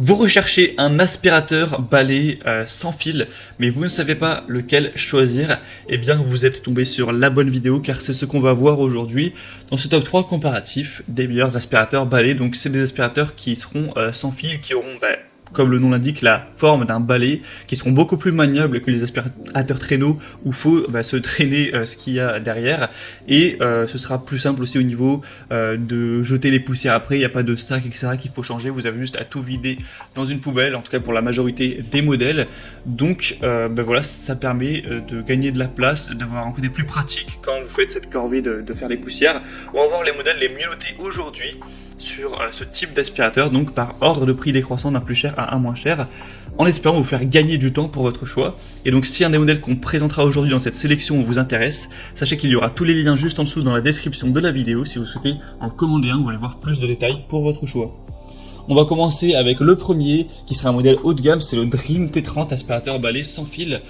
Vous recherchez un aspirateur balai sans fil, mais vous ne savez pas lequel choisir, eh bien vous êtes tombé sur la bonne vidéo car c'est ce qu'on va voir aujourd'hui dans ce top 3 comparatif des meilleurs aspirateurs balai. Donc c'est des aspirateurs qui seront sans fil, qui auront, comme le nom l'indique, la forme d'un balai, qui seront beaucoup plus maniables que les aspirateurs traîneaux où il faut se traîner ce qu'il y a derrière, et ce sera plus simple aussi au niveau de jeter les poussières après, il n'y a pas de sac etc qu'il faut changer, vous avez juste à tout vider dans une poubelle, en tout cas pour la majorité des modèles. Donc voilà, ça permet de gagner de la place, d'avoir un côté plus pratique quand vous faites cette corvée de faire les poussières. On va voir les modèles les mieux notés aujourd'hui sur ce type d'aspirateur, donc par ordre de prix décroissant d'un plus cher à un moins cher, en espérant vous faire gagner du temps pour votre choix. Et donc si un des modèles qu'on présentera aujourd'hui dans cette sélection vous intéresse, sachez qu'il y aura tous les liens juste en dessous dans la description de la vidéo si vous souhaitez en commander un ou aller voir plus de détails pour votre choix. On va commencer avec le premier qui sera un modèle haut de gamme, c'est le Dream T30 aspirateur balai sans fil.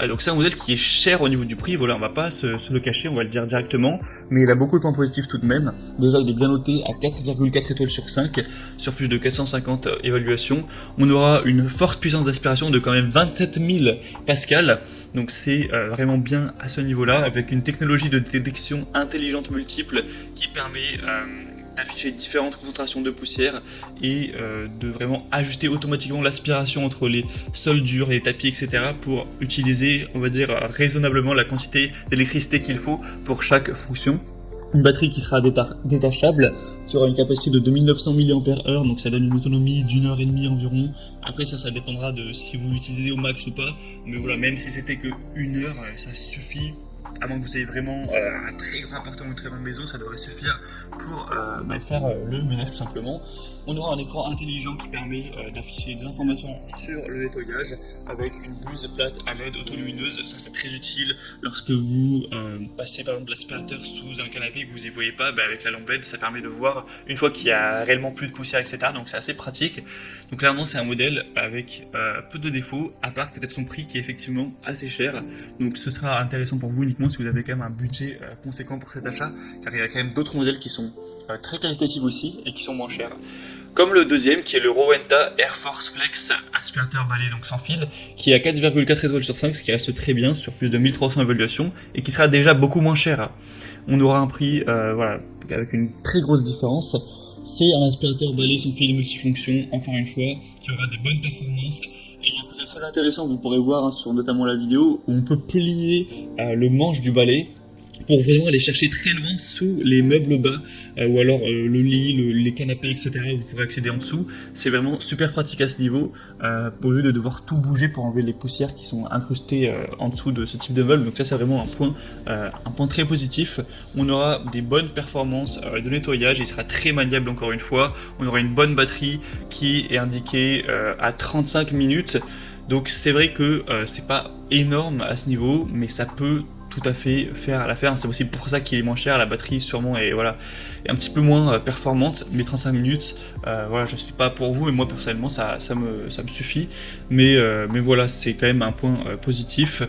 Donc c'est un modèle qui est cher au niveau du prix, voilà, on va pas se le cacher, on va le dire directement, mais il a beaucoup de points positifs tout de même. Déjà il est bien noté à 4,4 étoiles sur 5, sur plus de 450 évaluations. On aura une forte puissance d'aspiration de quand même 27 000 pascal, donc c'est vraiment bien à ce niveau-là, avec une technologie de détection intelligente multiple qui permet d'afficher différentes concentrations de poussière et de vraiment ajuster automatiquement l'aspiration entre les sols durs, les tapis, etc. pour utiliser, on va dire, raisonnablement la quantité d'électricité qu'il faut pour chaque fonction. Une batterie qui sera détachable, qui aura une capacité de 2900 mAh, donc ça donne une autonomie d'1h30 environ. Après ça dépendra de si vous l'utilisez au max ou pas, mais voilà, même si c'était que 1 heure, ça suffit. À moins que vous ayez vraiment un très grand appartement, une très grande maison, ça devrait suffire pour faire le ménage tout simplement. On aura un écran intelligent qui permet d'afficher des informations sur le nettoyage avec une buse plate à LED autolumineuse. Ça c'est très utile lorsque vous passez par exemple l'aspirateur sous un canapé et que vous n'y voyez pas, avec la lampe LED ça permet de voir une fois qu'il y a réellement plus de poussière etc. Donc c'est assez pratique. Donc clairement c'est un modèle avec peu de défauts, à part peut-être son prix qui est effectivement assez cher. Donc ce sera intéressant pour vous uniquement si vous avez quand même un budget conséquent pour cet achat, car il y a quand même d'autres modèles qui sont très qualitatifs aussi et qui sont moins chers. Comme le deuxième qui est le Rowenta Air Force Flex aspirateur balai donc sans fil, qui est à 4,4 étoiles sur 5, ce qui reste très bien sur plus de 1300 évaluations et qui sera déjà beaucoup moins cher. On aura un prix voilà, avec une très grosse différence. C'est un aspirateur balai sans fil multifonction, encore une fois, qui aura des bonnes performances. Et il y a un côté très intéressant, vous pourrez voir sur notamment la vidéo, où on peut plier le manche du balai pour vraiment aller chercher très loin sous les meubles bas, ou alors le lit, les canapés, etc. Vous pourrez accéder en dessous. C'est vraiment super pratique à ce niveau, au lieu de devoir tout bouger pour enlever les poussières qui sont incrustées en dessous de ce type de meuble. Donc ça c'est vraiment un point très positif. On aura des bonnes performances de nettoyage, il sera très maniable encore une fois. On aura une bonne batterie qui est indiquée à 35 minutes. Donc c'est vrai que c'est pas énorme à ce niveau, mais ça peut tout à fait faire l'affaire. C'est aussi pour ça qu'il est moins cher. La batterie sûrement est un petit peu moins performante, mais 35 minutes, voilà, je sais pas pour vous, mais moi personnellement ça me suffit. Mais voilà, c'est quand même un point positif.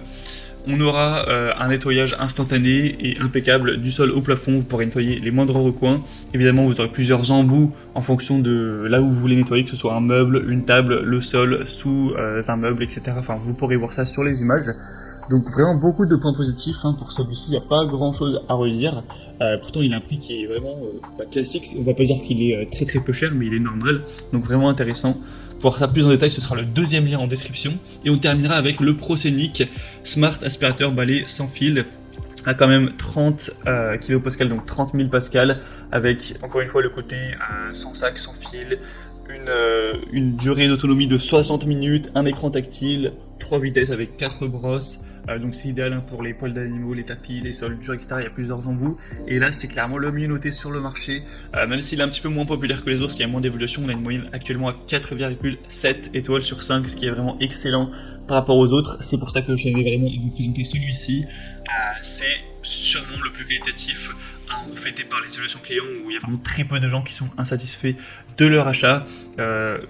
On aura un nettoyage instantané et impeccable du sol au plafond, vous pourrez nettoyer les moindres recoins. Évidemment vous aurez plusieurs embouts en fonction de là où vous voulez nettoyer, que ce soit un meuble, une table, le sol, sous un meuble, etc. Enfin vous pourrez voir ça sur les images. Donc vraiment beaucoup de points positifs pour celui-ci, il n'y a pas grand chose à redire. Pourtant il a un prix qui est vraiment classique, on va pas dire qu'il est très très peu cher, mais il est normal, donc vraiment intéressant. Pour voir ça plus en détail, ce sera le deuxième lien en description. Et on terminera avec le ProScenic Smart aspirateur balai sans fil, à quand même 30 kPa, donc 30 000 pascal, avec encore une fois le côté sans sac, sans fil, une durée d'autonomie de 60 minutes, un écran tactile, 3 vitesses avec 4 brosses, donc c'est idéal pour les poils d'animaux, les tapis, les sols durs, etc. Il y a plusieurs embouts, et là c'est clairement le mieux noté sur le marché, même s'il est un petit peu moins populaire que les autres, il y a moins d'évolution, on a une moyenne actuellement à 4,7 étoiles sur 5, ce qui est vraiment excellent par rapport aux autres. C'est pour ça que je tenais vraiment à vous présenter celui-ci. C'est sûrement le plus qualitatif, reflété par les évaluations clients où il y a vraiment très peu de gens qui sont insatisfaits de leur achat.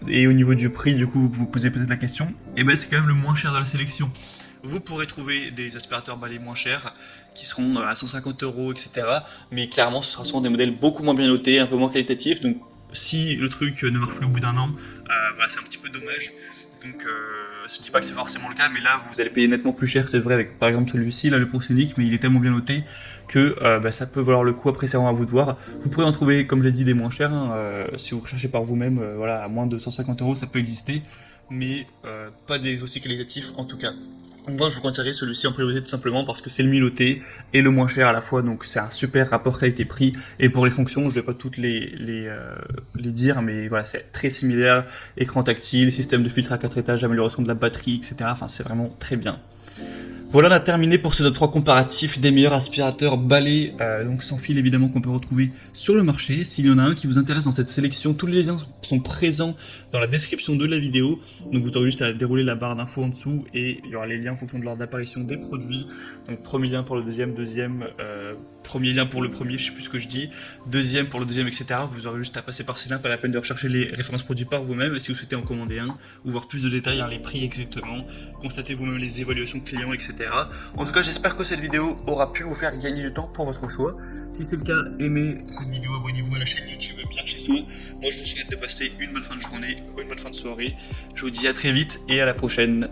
Et au niveau du prix, du coup, vous vous posez peut-être la question, et c'est quand même le moins cher de la sélection. Vous pourrez trouver des aspirateurs balais moins chers qui seront à 150 €, etc. Mais clairement, ce sera souvent des modèles beaucoup moins bien notés, un peu moins qualitatifs. Donc si le truc ne marche plus au bout d'un an, voilà, c'est un petit peu dommage. Donc je dis pas que c'est forcément le cas, mais là vous allez payer nettement plus cher, c'est vrai, avec par exemple celui-ci, là le ProSonic, mais il est tellement bien noté que ça peut valoir le coup. Après c'est vraiment à vous de voir. Vous pourrez en trouver, comme je l'ai dit, des moins chers, hein, si vous recherchez par vous-même, voilà, à moins de 150 € ça peut exister, mais pas des aussi qualitatifs en tout cas. Moi, je vous conseillerais celui-ci en priorité tout simplement parce que c'est le mieux et le moins cher à la fois, donc c'est un super rapport qualité-prix. Et pour les fonctions, je vais pas toutes les dire, mais voilà, c'est très similaire. Écran tactile, système de filtre à 4 étages, amélioration de la batterie, etc. Enfin, c'est vraiment très bien. Voilà, on a terminé pour ce top 3 comparatif des meilleurs aspirateurs balais, donc sans fil évidemment, qu'on peut retrouver sur le marché. S'il y en a un qui vous intéresse dans cette sélection, tous les liens sont présents dans la description de la vidéo. Donc vous aurez juste à dérouler la barre d'infos en dessous et il y aura les liens en fonction de l'ordre d'apparition des produits. Donc premier lien pour le deuxième, premier lien pour le premier, je sais plus ce que je dis, deuxième pour le deuxième, etc. Vous aurez juste à passer par ces liens, pas la peine de rechercher les références produits par vous-même. Et si vous souhaitez en commander un, ou voir plus de détails, hein, les prix exactement, constatez vous-même les évaluations clients, etc. En tout cas, j'espère que cette vidéo aura pu vous faire gagner du temps pour votre choix. Si c'est le cas, aimez cette vidéo, abonnez-vous à la chaîne YouTube Bien Chez Soi. Moi, je vous souhaite de passer une bonne fin de journée ou une bonne fin de soirée. Je vous dis à très vite et à la prochaine.